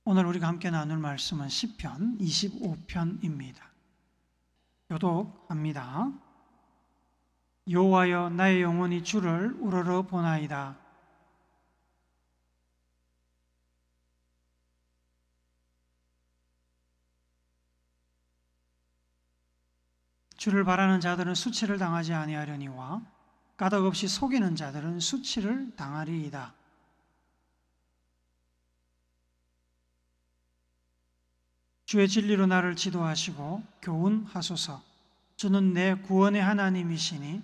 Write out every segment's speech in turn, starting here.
오늘 우리가 함께 나눌 말씀은 시편 25편입니다. 교독합니다. 여호와여, 나의 영혼이 주를 우러러 보나이다. 주를 바라는 자들은 수치를 당하지 아니하려니와 까닭없이 속이는 자들은 수치를 당하리이다. 주의 진리로 나를 지도하시고 교훈하소서. 주는 내 구원의 하나님이시니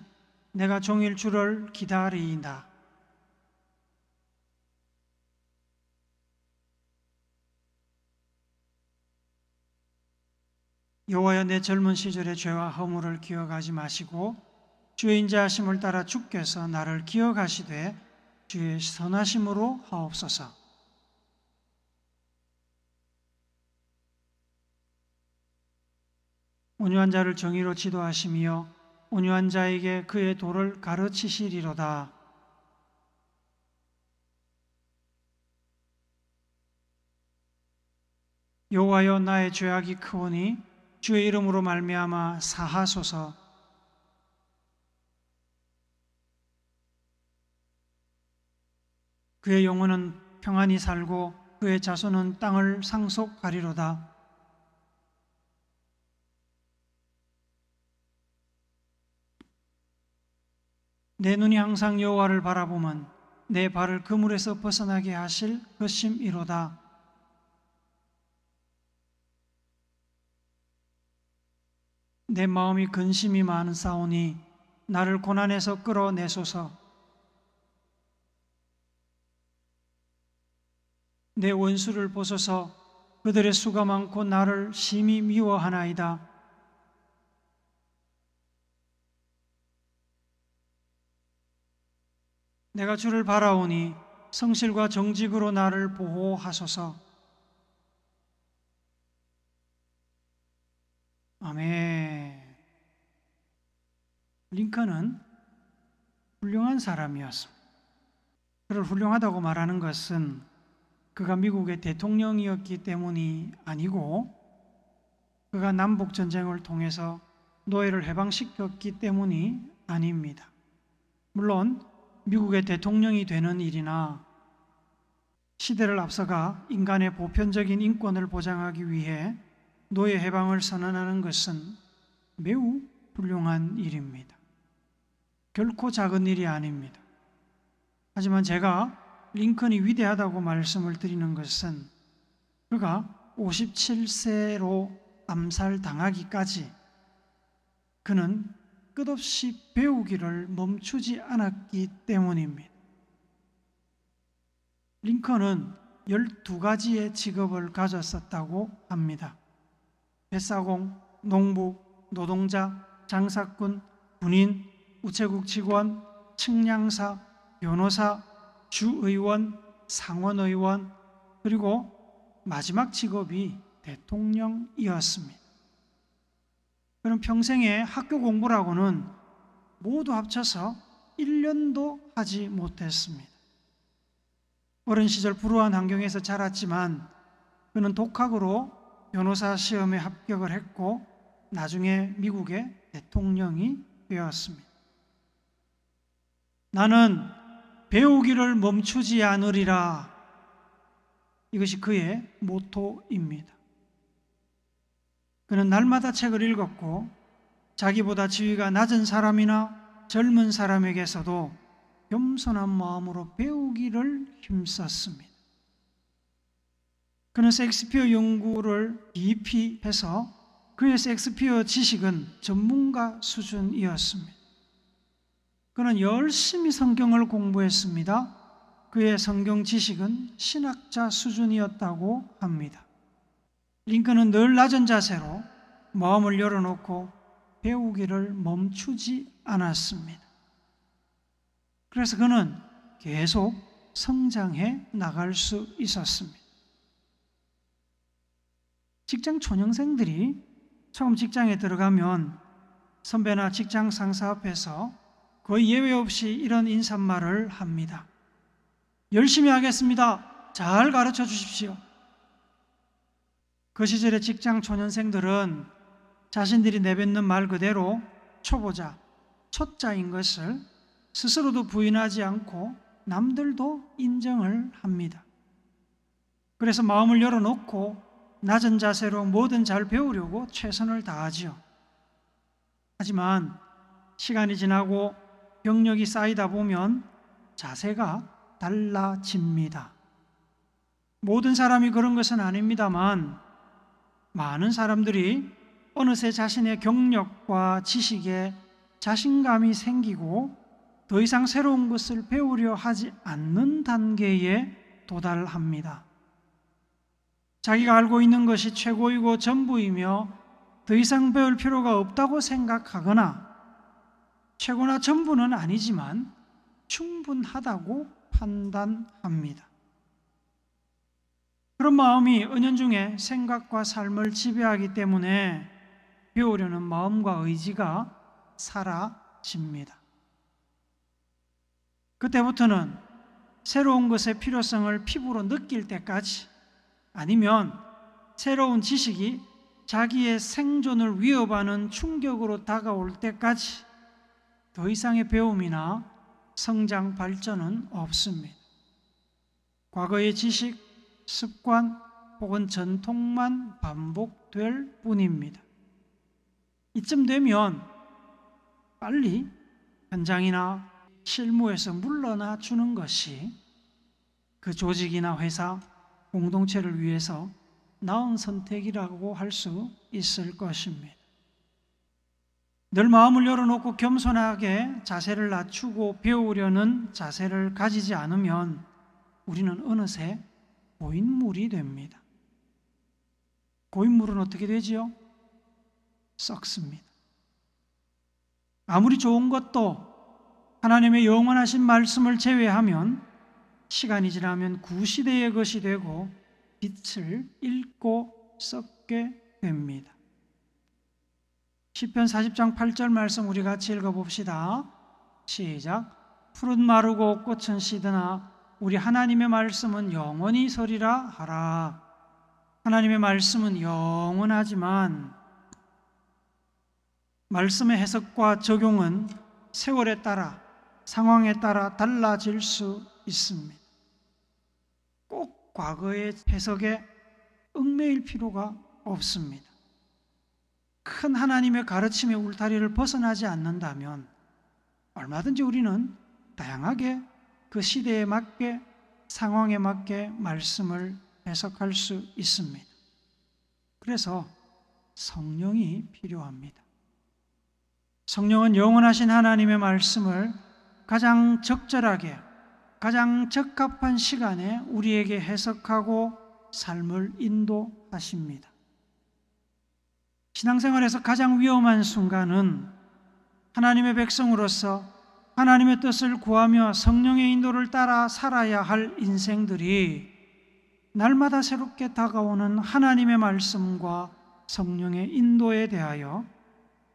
내가 종일 주를 기다리이다. 여호와여, 내 젊은 시절의 죄와 허물을 기억하지 마시고 주의 인자하심을 따라 주께서 나를 기억하시되 주의 선하심으로 하옵소서. 온유한 자를 정의로 지도하시며 온유한 자에게 그의 도를 가르치시리로다. 여호와여, 나의 죄악이 크오니 주의 이름으로 말미암아 사하소서. 그의 영혼은 평안히 살고 그의 자손은 땅을 상속하리로다. 내 눈이 항상 여호와를 바라보면 내 발을 그물에서 벗어나게 하실 것임이로다. 내 마음이 근심이 많사오니 나를 고난에서 끌어내소서. 내 원수를 보소서. 그들의 수가 많고 나를 심히 미워하나이다. 내가 주를 바라오니 성실과 정직으로 나를 보호하소서. 아멘. 링컨은 훌륭한 사람이었습니다. 그를 훌륭하다고 말하는 것은 그가 미국의 대통령이었기 때문이 아니고 그가 남북전쟁을 통해서 노예를 해방시켰기 때문이 아닙니다. 물론 미국의 대통령이 되는 일이나 시대를 앞서가 인간의 보편적인 인권을 보장하기 위해 노예 해방을 선언하는 것은 매우 훌륭한 일입니다. 결코 작은 일이 아닙니다. 하지만 제가 링컨이 위대하다고 말씀을 드리는 것은 그가 57세로 암살당하기까지 그는 끝없이 배우기를 멈추지 않았기 때문입니다. 링컨은 12가지의 직업을 가졌었다고 합니다. 뱃사공, 농부, 노동자, 장사꾼, 군인, 우체국 직원, 측량사, 변호사, 주의원, 상원의원, 그리고 마지막 직업이 대통령이었습니다. 그럼 평생의 학교 공부라고는 모두 합쳐서 1년도 하지 못했습니다. 어린 시절 불우한 환경에서 자랐지만 그는 독학으로 변호사 시험에 합격을 했고 나중에 미국의 대통령이 되었습니다. 나는 배우기를 멈추지 않으리라. 이것이 그의 모토입니다. 그는 날마다 책을 읽었고 자기보다 지위가 낮은 사람이나 젊은 사람에게서도 겸손한 마음으로 배우기를 힘썼습니다. 그는 셰익스피어 연구를 깊이 해서 그의 셰익스피어 지식은 전문가 수준이었습니다. 그는 열심히 성경을 공부했습니다. 그의 성경 지식은 신학자 수준이었다고 합니다. 링컨은 늘 낮은 자세로 마음을 열어놓고 배우기를 멈추지 않았습니다. 그래서 그는 계속 성장해 나갈 수 있었습니다. 직장 초년생들이 처음 직장에 들어가면 선배나 직장 상사 앞에서 거의 예외 없이 이런 인사말을 합니다. 열심히 하겠습니다. 잘 가르쳐 주십시오. 그 시절의 직장 초년생들은 자신들이 내뱉는 말 그대로 초보자, 초짜인 것을 스스로도 부인하지 않고 남들도 인정을 합니다. 그래서 마음을 열어놓고 낮은 자세로 뭐든 잘 배우려고 최선을 다하지요. 하지만 시간이 지나고 경력이 쌓이다 보면 자세가 달라집니다. 모든 사람이 그런 것은 아닙니다만 많은 사람들이 어느새 자신의 경력과 지식에 자신감이 생기고 더 이상 새로운 것을 배우려 하지 않는 단계에 도달합니다. 자기가 알고 있는 것이 최고이고 전부이며 더 이상 배울 필요가 없다고 생각하거나 최고나 전부는 아니지만 충분하다고 판단합니다. 그런 마음이 은연중에 생각과 삶을 지배하기 때문에 배우려는 마음과 의지가 사라집니다. 그때부터는 새로운 것의 필요성을 피부로 느낄 때까지, 아니면 새로운 지식이 자기의 생존을 위협하는 충격으로 다가올 때까지 더 이상의 배움이나 성장 발전은 없습니다. 과거의 지식, 습관 혹은 전통만 반복될 뿐입니다. 이쯤 되면 빨리 현장이나 실무에서 물러나 주는 것이 그 조직이나 회사, 공동체를 위해서 나은 선택이라고 할 수 있을 것입니다. 늘 마음을 열어놓고 겸손하게 자세를 낮추고 배우려는 자세를 가지지 않으면 우리는 어느새 고인물이 됩니다. 고인물은 어떻게 되지요? 썩습니다. 아무리 좋은 것도 하나님의 영원하신 말씀을 제외하면 시간이 지나면 구시대의 것이 되고 빛을 잃고 썩게 됩니다. 시편 40장 8절 말씀 우리 같이 읽어봅시다. 시작. 푸른 마르고 꽃은 시드나 우리 하나님의 말씀은 영원히 서리라 하라. 하나님의 말씀은 영원하지만 말씀의 해석과 적용은 세월에 따라, 상황에 따라 달라질 수 있습니다. 꼭 과거의 해석에 얽매일 필요가 없습니다. 큰 하나님의 가르침의 울타리를 벗어나지 않는다면 얼마든지 우리는 다양하게 그 시대에 맞게, 상황에 맞게 말씀을 해석할 수 있습니다. 그래서 성령이 필요합니다. 성령은 영원하신 하나님의 말씀을 가장 적절하게, 가장 적합한 시간에 우리에게 해석하고 삶을 인도하십니다. 신앙생활에서 가장 위험한 순간은 하나님의 백성으로서 하나님의 뜻을 구하며 성령의 인도를 따라 살아야 할 인생들이 날마다 새롭게 다가오는 하나님의 말씀과 성령의 인도에 대하여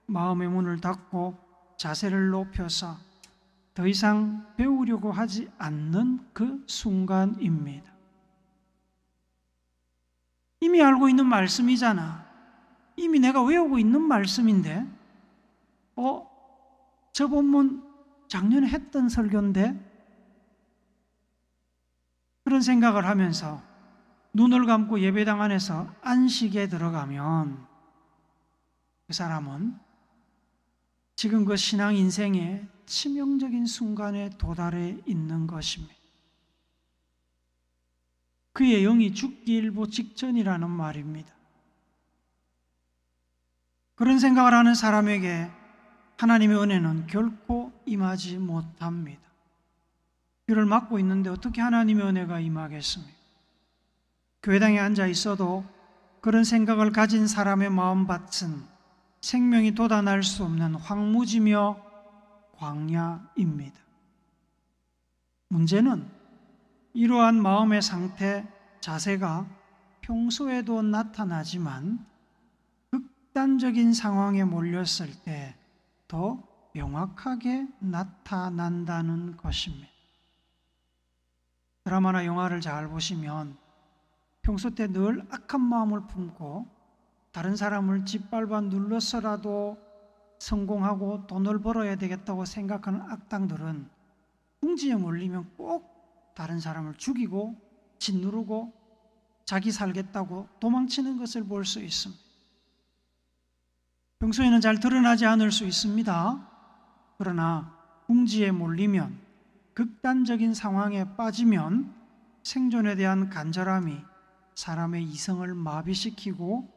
마음의 문을 닫고 자세를 높여서 더 이상 배우려고 하지 않는 그 순간입니다. 이미 알고 있는 말씀이잖아. 이미 내가 외우고 있는 말씀인데 저 본문 작년에 했던 설교인데, 그런 생각을 하면서 눈을 감고 예배당 안에서 안식에 들어가면 그 사람은 지금 그 신앙 인생의 치명적인 순간에 도달해 있는 것입니다. 그의 영이 죽기 일보 직전이라는 말입니다. 그런 생각을 하는 사람에게 하나님의 은혜는 결코 임하지 못합니다. 귀를 막고 있는데 어떻게 하나님의 은혜가 임하겠습니까? 교회당에 앉아 있어도 그런 생각을 가진 사람의 마음밭은 생명이 돋아날 수 없는 황무지며 광야입니다. 문제는 이러한 마음의 상태, 자세가 평소에도 나타나지만 극단적인 상황에 몰렸을 때 더 명확하게 나타난다는 것입니다. 드라마나 영화를 잘 보시면 평소 때 늘 악한 마음을 품고 다른 사람을 짓밟아 눌러서라도 성공하고 돈을 벌어야 되겠다고 생각하는 악당들은 궁지에 몰리면 꼭 다른 사람을 죽이고 짓누르고 자기 살겠다고 도망치는 것을 볼 수 있습니다. 평소에는 잘 드러나지 않을 수 있습니다. 그러나 궁지에 몰리면, 극단적인 상황에 빠지면 생존에 대한 간절함이 사람의 이성을 마비시키고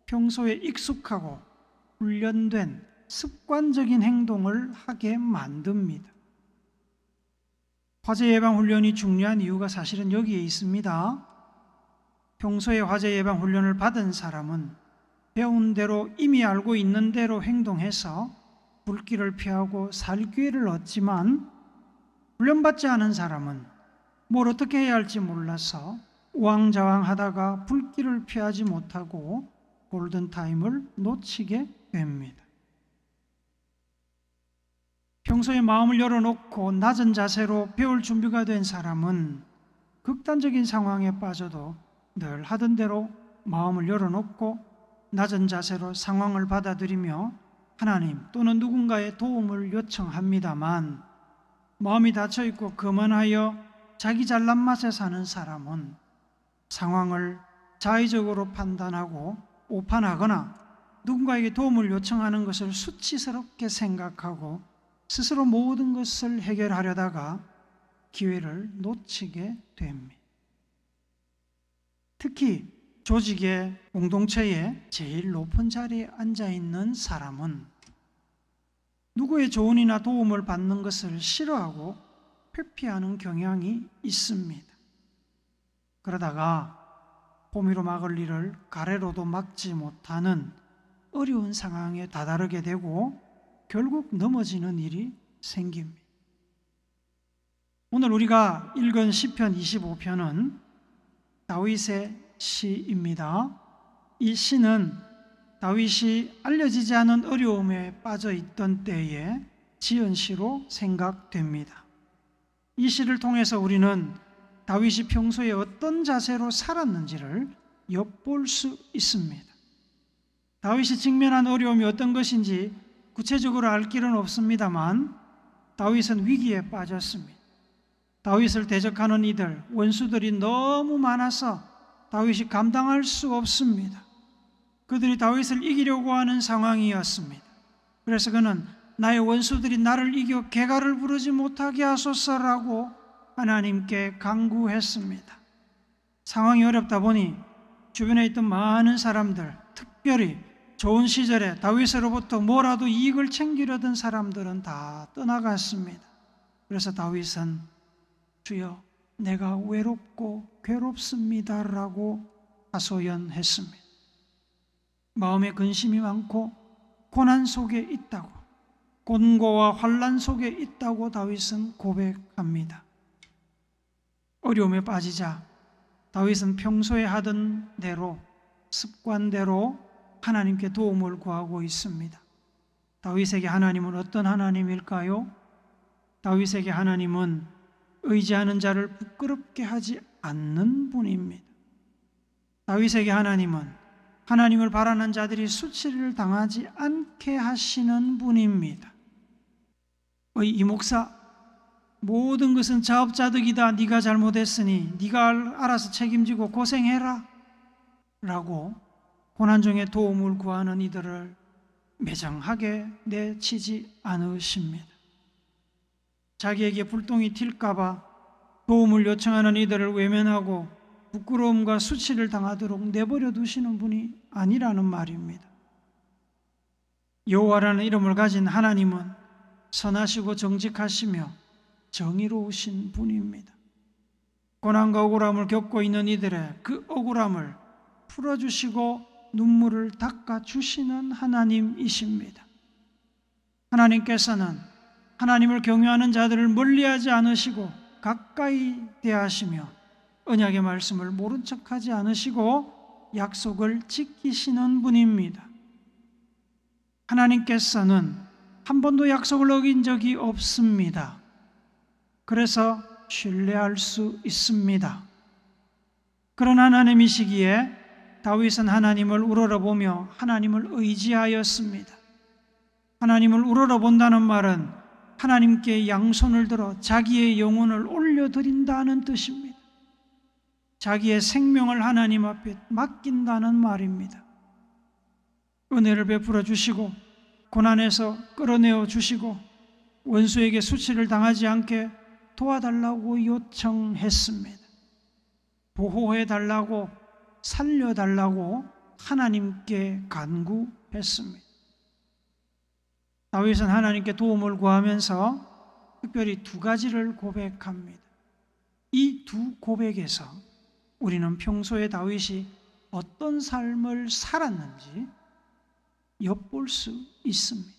평소에 익숙하고 훈련된 습관적인 행동을 하게 만듭니다. 화재 예방 훈련이 중요한 이유가 사실은 여기에 있습니다. 평소에 화재 예방 훈련을 받은 사람은 배운 대로, 이미 알고 있는 대로 행동해서 불길을 피하고 살 기회를 얻지만, 훈련받지 않은 사람은 뭘 어떻게 해야 할지 몰라서 우왕좌왕하다가 불길을 피하지 못하고 골든타임을 놓치게 됩니다. 평소에 마음을 열어놓고 낮은 자세로 배울 준비가 된 사람은 극단적인 상황에 빠져도 늘 하던 대로 마음을 열어놓고 낮은 자세로 상황을 받아들이며 하나님 또는 누군가의 도움을 요청합니다만, 마음이 닫혀있고 거만하여 자기 잘난 맛에 사는 사람은 상황을 자의적으로 판단하고 오판하거나 누군가에게 도움을 요청하는 것을 수치스럽게 생각하고 스스로 모든 것을 해결하려다가 기회를 놓치게 됩니다. 특히 조직의 공동체의 제일 높은 자리에 앉아있는 사람은 누구의 조언이나 도움을 받는 것을 싫어하고 회피하는 경향이 있습니다. 그러다가 호미로 막을 일을 가래로도 막지 못하는 어려운 상황에 다다르게 되고 결국 넘어지는 일이 생깁니다. 오늘 우리가 읽은 시편 25편은 다윗의 시입니다. 이 시는 다윗이 알려지지 않은 어려움에 빠져 있던 때에 지은 시로 생각됩니다. 이 시를 통해서 우리는 다윗이 평소에 어떤 자세로 살았는지를 엿볼 수 있습니다. 다윗이 직면한 어려움이 어떤 것인지 구체적으로 알 길은 없습니다만 다윗은 위기에 빠졌습니다. 다윗을 대적하는 이들, 원수들이 너무 많아서 다윗이 감당할 수 없습니다. 그들이 다윗을 이기려고 하는 상황이었습니다. 그래서 그는 나의 원수들이 나를 이겨 개가를 부르지 못하게 하소서라고 하나님께 간구했습니다. 상황이 어렵다 보니 주변에 있던 많은 사람들, 특별히 좋은 시절에 다윗으로부터 뭐라도 이익을 챙기려던 사람들은 다 떠나갔습니다. 그래서 다윗은 주여 내가 외롭고 괴롭습니다라고 하소연했습니다. 마음에 근심이 많고 고난 속에 있다고, 곤고와 환난 속에 있다고 다윗은 고백합니다. 어려움에 빠지자 다윗은 평소에 하던 대로, 습관대로 하나님께 도움을 구하고 있습니다. 다윗에게 하나님은 어떤 하나님일까요? 다윗에게 하나님은 의지하는 자를 부끄럽게 하지 않는 분입니다. 다윗에게 하나님은 하나님을 바라는 자들이 수치를 당하지 않게 하시는 분입니다. 이 목사, 모든 것은 자업자득이다. 네가 잘못했으니 네가 알아서 책임지고 고생해라 라고 고난 중에 도움을 구하는 이들을 매정하게 내치지 않으십니다. 자기에게 불똥이 튈까 봐 도움을 요청하는 이들을 외면하고 부끄러움과 수치를 당하도록 내버려 두시는 분이 아니라는 말입니다. 여호와라는 이름을 가진 하나님은 선하시고 정직하시며 정의로우신 분입니다. 고난과 억울함을 겪고 있는 이들의 그 억울함을 풀어주시고 눈물을 닦아주시는 하나님이십니다. 하나님께서는 하나님을 경외하는 자들을 멀리하지 않으시고 가까이 대하시며 언약의 말씀을 모른 척하지 않으시고 약속을 지키시는 분입니다. 하나님께서는 한 번도 약속을 어긴 적이 없습니다. 그래서 신뢰할 수 있습니다. 그런 하나님이시기에 다윗은 하나님을 우러러보며 하나님을 의지하였습니다. 하나님을 우러러본다는 말은 하나님께 양손을 들어 자기의 영혼을 올려드린다는 뜻입니다. 자기의 생명을 하나님 앞에 맡긴다는 말입니다. 은혜를 베풀어 주시고 고난에서 끌어내어 주시고 원수에게 수치를 당하지 않게 도와달라고 요청했습니다. 보호해달라고, 살려달라고 하나님께 간구했습니다. 다윗은 하나님께 도움을 구하면서 특별히 두 가지를 고백합니다. 이 두 고백에서 우리는 평소에 다윗이 어떤 삶을 살았는지 엿볼 수 있습니다.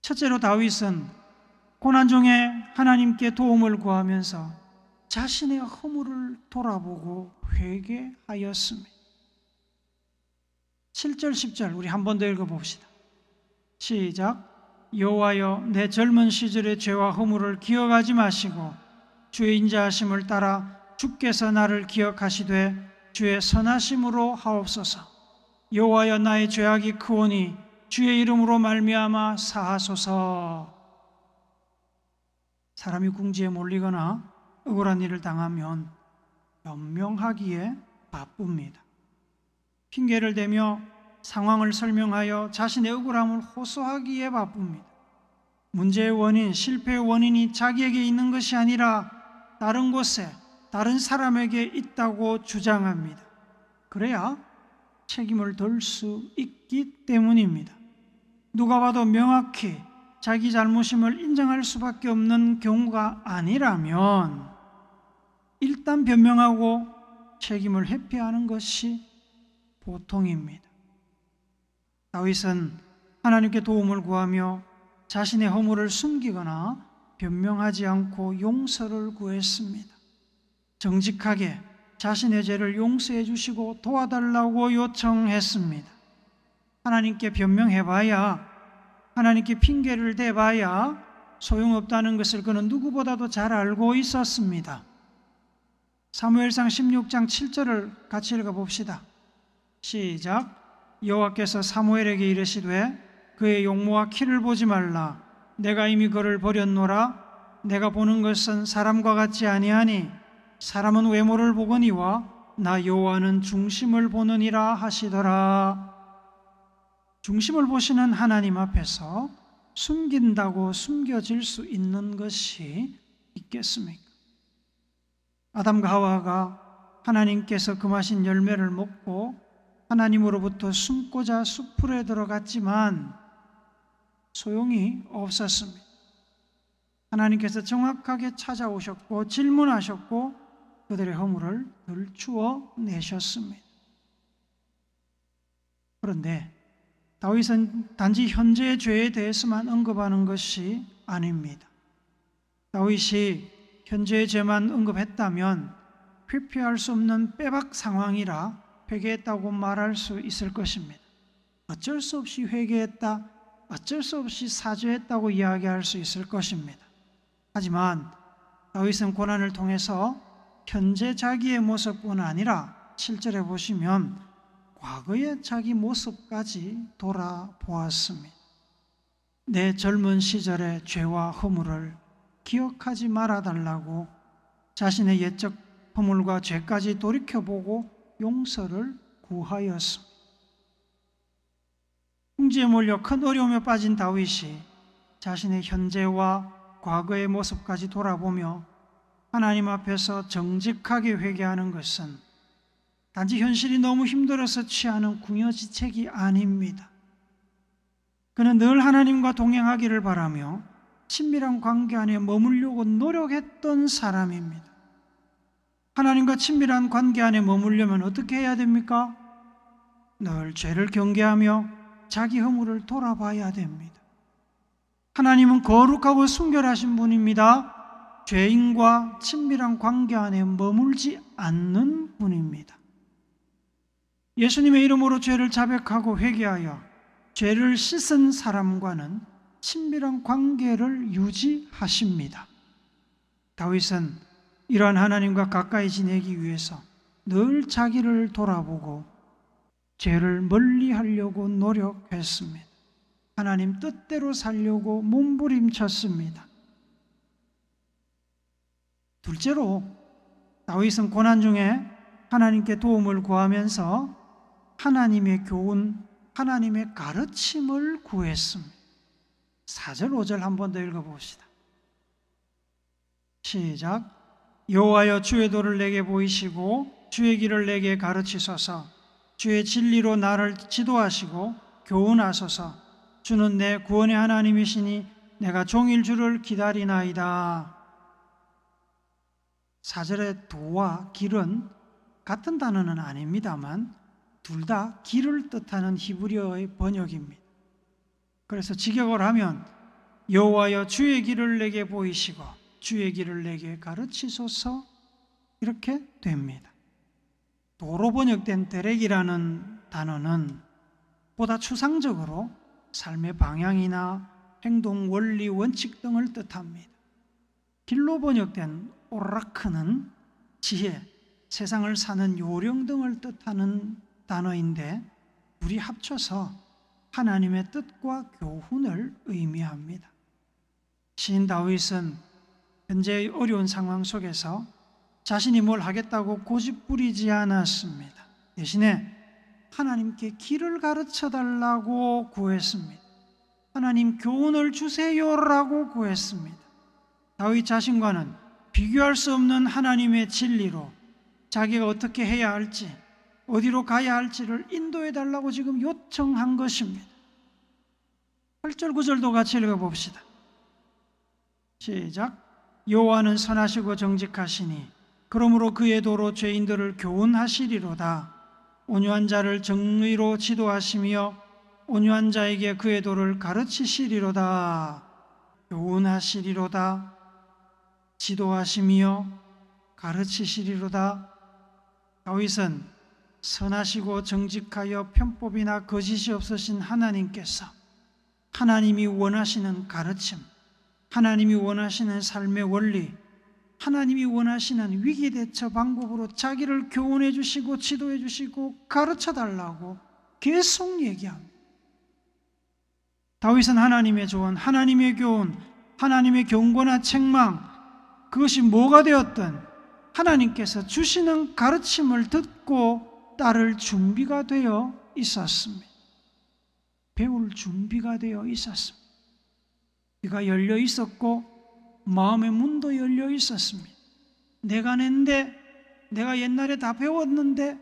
첫째로 다윗은 고난 중에 하나님께 도움을 구하면서 자신의 허물을 돌아보고 회개하였습니다. 7절 10절 우리 한 번 더 읽어봅시다. 시작. 여호와여, 내 젊은 시절의 죄와 허물을 기억하지 마시고 주의 인자하심을 따라 주께서 나를 기억하시되 주의 선하심으로 하옵소서. 여호와여, 나의 죄악이 크오니 주의 이름으로 말미암아 사하소서. 사람이 궁지에 몰리거나 억울한 일을 당하면 변명하기에 바쁩니다. 핑계를 대며 상황을 설명하여 자신의 억울함을 호소하기에 바쁩니다. 문제의 원인, 실패의 원인이 자기에게 있는 것이 아니라 다른 곳에, 다른 사람에게 있다고 주장합니다. 그래야 책임을 덜 수 있기 때문입니다. 누가 봐도 명확히 자기 잘못임을 인정할 수밖에 없는 경우가 아니라면 일단 변명하고 책임을 회피하는 것이 보통입니다. 다윗은 하나님께 도움을 구하며 자신의 허물을 숨기거나 변명하지 않고 용서를 구했습니다. 정직하게 자신의 죄를 용서해 주시고 도와달라고 요청했습니다. 하나님께 변명해봐야, 하나님께 핑계를 대봐야 소용없다는 것을 그는 누구보다도 잘 알고 있었습니다. 사무엘상 16장 7절을 같이 읽어봅시다. 시작. 여호와께서 사무엘에게 이르시되 그의 용모와 키를 보지 말라. 내가 이미 그를 버렸노라. 내가 보는 것은 사람과 같지 아니하니 사람은 외모를 보거니와 나 여호와는 중심을 보느니라 하시더라. 중심을 보시는 하나님 앞에서 숨긴다고 숨겨질 수 있는 것이 있겠습니까? 아담과 하와가 하나님께서 금하신 열매를 먹고 하나님으로부터 숨고자 수풀에 들어갔지만 소용이 없었습니다. 하나님께서 정확하게 찾아오셨고 질문하셨고 그들의 허물을 들추어 내셨습니다. 그런데 다윗은 단지 현재의 죄에 대해서만 언급하는 것이 아닙니다. 다윗이 현재의 죄만 언급했다면 회피할 수 없는 빼박 상황이라 회개했다고 말할 수 있을 것입니다. 어쩔 수 없이 회개했다, 어쩔 수 없이 사죄했다고 이야기할 수 있을 것입니다. 하지만 다윗은 고난을 통해서 현재 자기의 모습뿐 아니라 7절에 보시면 과거의 자기 모습까지 돌아보았습니다. 내 젊은 시절의 죄와 허물을 기억하지 말아달라고 자신의 옛적 허물과 죄까지 돌이켜보고 용서를 구하였습니다. 궁지에 몰려 큰 어려움에 빠진 다윗이 자신의 현재와 과거의 모습까지 돌아보며 하나님 앞에서 정직하게 회개하는 것은 단지 현실이 너무 힘들어서 취하는 궁여지책이 아닙니다. 그는 늘 하나님과 동행하기를 바라며 친밀한 관계 안에 머물려고 노력했던 사람입니다. 하나님과 친밀한 관계 안에 머물려면 어떻게 해야 됩니까? 늘 죄를 경계하며 자기 허물을 돌아봐야 됩니다. 하나님은 거룩하고 순결하신 분입니다. 죄인과 친밀한 관계 안에 머물지 않는 분입니다. 예수님의 이름으로 죄를 자백하고 회개하여 죄를 씻은 사람과는 친밀한 관계를 유지하십니다. 다윗은 이러한 하나님과 가까이 지내기 위해서 늘 자기를 돌아보고 죄를 멀리하려고 노력했습니다. 하나님 뜻대로 살려고 몸부림쳤습니다. 둘째로 다윗은 고난 중에 하나님께 도움을 구하면서 하나님의 교훈, 하나님의 가르침을 구했습니다. 4절, 5절 한 번 더 읽어봅시다. 시작. 여호와여, 주의 도를 내게 보이시고 주의 길을 내게 가르치소서. 주의 진리로 나를 지도하시고 교훈하소서. 주는 내 구원의 하나님이시니 내가 종일 주를 기다리나이다. 4절의 도와 길은 같은 단어는 아닙니다만 둘 다 길을 뜻하는 히브리어의 번역입니다. 그래서 직역을 하면 여호와여, 주의 길을 내게 보이시고 주의 길을 내게 가르치소서, 이렇게 됩니다. 도로 번역된 데렉이라는 단어는 보다 추상적으로 삶의 방향이나 행동 원리, 원칙 등을 뜻합니다. 길로 번역된 오라크는 지혜, 세상을 사는 요령 등을 뜻하는 단어인데 둘이 합쳐서 하나님의 뜻과 교훈을 의미합니다. 시인 다윗은 현재의 어려운 상황 속에서 자신이 뭘 하겠다고 고집부리지 않았습니다. 대신에 하나님께 길을 가르쳐 달라고 구했습니다. 하나님 교훈을 주세요라고 구했습니다. 다윗 자신과는 비교할 수 없는 하나님의 진리로 자기가 어떻게 해야 할지, 어디로 가야 할지를 인도해 달라고 지금 요청한 것입니다. 8절, 9절도 같이 읽어봅시다. 시작. 여호와는 선하시고 정직하시니 그러므로 그의 도로 죄인들을 교훈하시리로다. 온유한 자를 정의로 지도하시며 온유한 자에게 그의 도를 가르치시리로다. 교훈하시리로다. 지도하시며 가르치시리로다. 다윗은 선하시고 정직하여 편법이나 거짓이 없으신 하나님께서 하나님이 원하시는 가르침, 하나님이 원하시는 삶의 원리, 하나님이 원하시는 위기대처 방법으로 자기를 교훈해 주시고 지도해 주시고 가르쳐 달라고 계속 얘기합니다. 다윗은 하나님의 조언, 하나님의 교훈, 하나님의 경고나 책망, 그것이 뭐가 되었든 하나님께서 주시는 가르침을 듣고 따를 준비가 되어 있었습니다. 배울 준비가 되어 있었습니다. 귀가 열려 있었고 마음의 문도 열려 있었습니다. 내가 낸데, 내가 옛날에 다 배웠는데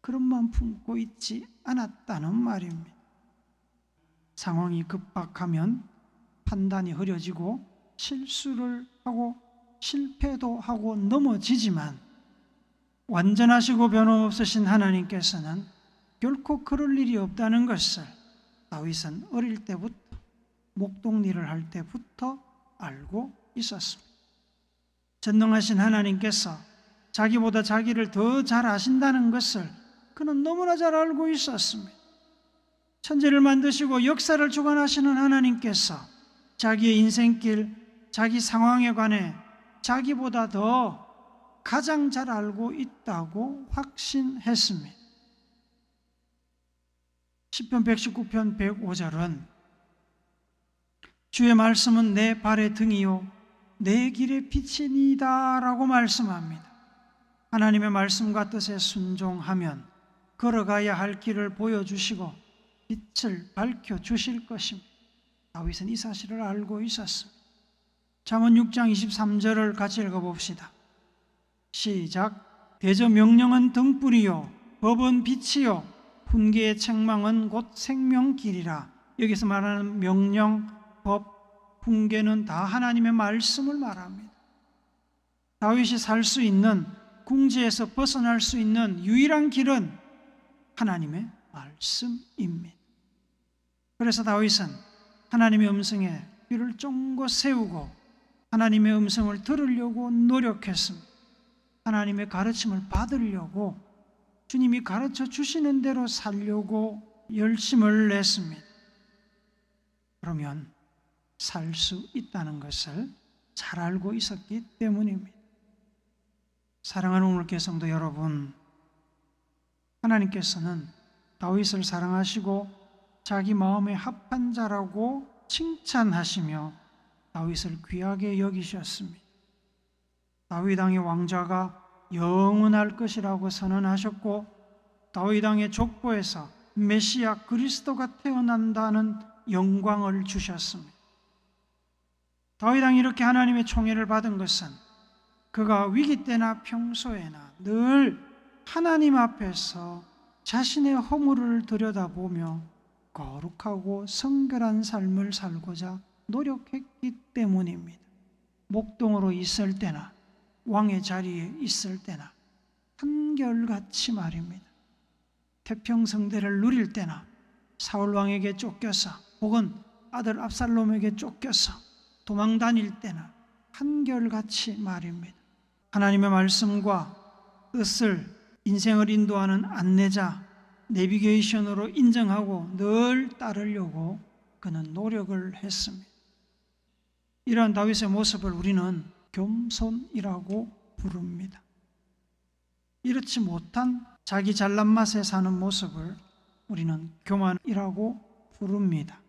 그런 마음 품고 있지 않았다는 말입니다. 상황이 급박하면 판단이 흐려지고 실수를 하고 실패도 하고 넘어지지만 완전하시고 변함없으신 하나님께서는 결코 그럴 일이 없다는 것을 다윗은 어릴 때부터, 목동일을 할 때부터 알고 있었습니다. 전능하신 하나님께서 자기보다 자기를 더 잘 아신다는 것을 그는 너무나 잘 알고 있었습니다. 천지를 만드시고 역사를 주관하시는 하나님께서 자기의 인생길, 자기 상황에 관해 자기보다 더 가장 잘 알고 있다고 확신했습니다. 시편 119편 105절은 주의 말씀은 내 발의 등이요 내 길의 빛이니이다 라고 말씀합니다. 하나님의 말씀과 뜻에 순종하면 걸어가야 할 길을 보여주시고 빛을 밝혀주실 것입니다. 다윗은 이 사실을 알고 있었습니다. 잠언 6장 23절을 같이 읽어봅시다. 시작. 대저 명령은 등불이요 법은 빛이요 훈계의 책망은 곧 생명길이라. 여기서 말하는 명령, 법, 훈계는 다 하나님의 말씀을 말합니다. 다윗이 살 수 있는, 궁지에서 벗어날 수 있는 유일한 길은 하나님의 말씀입니다. 그래서 다윗은 하나님의 음성에 귀를 쫑긋 세우고 하나님의 음성을 들으려고 노력했습니다. 하나님의 가르침을 받으려고, 주님이 가르쳐 주시는 대로 살려고 열심을 냈습니다. 그러면 살 수 있다는 것을 잘 알고 있었기 때문입니다. 사랑하는 오늘의 성도 여러분, 하나님께서는 다윗을 사랑하시고 자기 마음에 합한 자라고 칭찬하시며 다윗을 귀하게 여기셨습니다. 다윗 왕의 왕좌가 영원할 것이라고 선언하셨고 다윗 왕의 족보에서 메시아 그리스도가 태어난다는 영광을 주셨습니다. 다윗 왕이 이렇게 하나님의 총애를 받은 것은 그가 위기 때나 평소에나 늘 하나님 앞에서 자신의 허물을 들여다보며 거룩하고 성결한 삶을 살고자 노력했기 때문입니다. 목동으로 있을 때나 왕의 자리에 있을 때나 한결같이 말입니다. 태평성대를 누릴 때나 사울 왕에게 쫓겨서 혹은 아들 압살롬에게 쫓겨서 도망 다닐 때나 한결같이 말입니다. 하나님의 말씀과 뜻을 인생을 인도하는 안내자, 내비게이션으로 인정하고 늘 따르려고 그는 노력을 했습니다. 이러한 다윗의 모습을 우리는 겸손이라고 부릅니다. 이렇지 못한 자기 잘난 맛에 사는 모습을 우리는 교만이라고 부릅니다.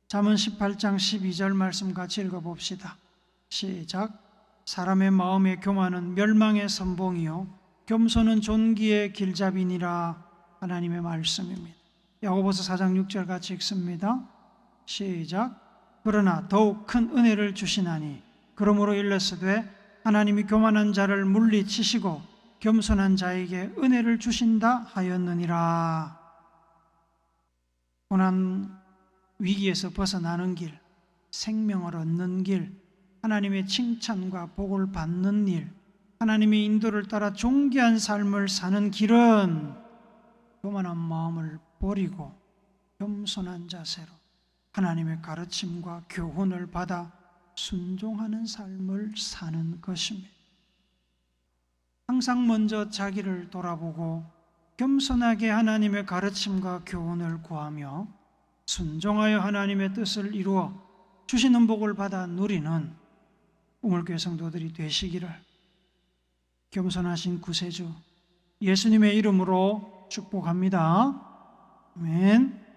잠언 18장 12절 말씀 같이 읽어봅시다. 시작. 사람의 마음의 교만은 멸망의 선봉이요 겸손은 존귀의 길잡이니라. 하나님의 말씀입니다. 야고보서 4장 6절 같이 읽습니다. 시작. 그러나 더욱 큰 은혜를 주시나니 그러므로 일러스되 하나님이 교만한 자를 물리치시고 겸손한 자에게 은혜를 주신다 하였느니라. 고난 위기에서 벗어나는 길, 생명을 얻는 길, 하나님의 칭찬과 복을 받는 일, 하나님의 인도를 따라 존귀한 삶을 사는 길은 교만한 마음을 버리고 겸손한 자세로 하나님의 가르침과 교훈을 받아 순종하는 삶을 사는 것입니다. 항상 먼저 자기를 돌아보고 겸손하게 하나님의 가르침과 교훈을 구하며 순종하여 하나님의 뜻을 이루어 주시는 복을 받아 누리는 우물교회 성도들이 되시기를 겸손하신 구세주 예수님의 이름으로 축복합니다. 아멘.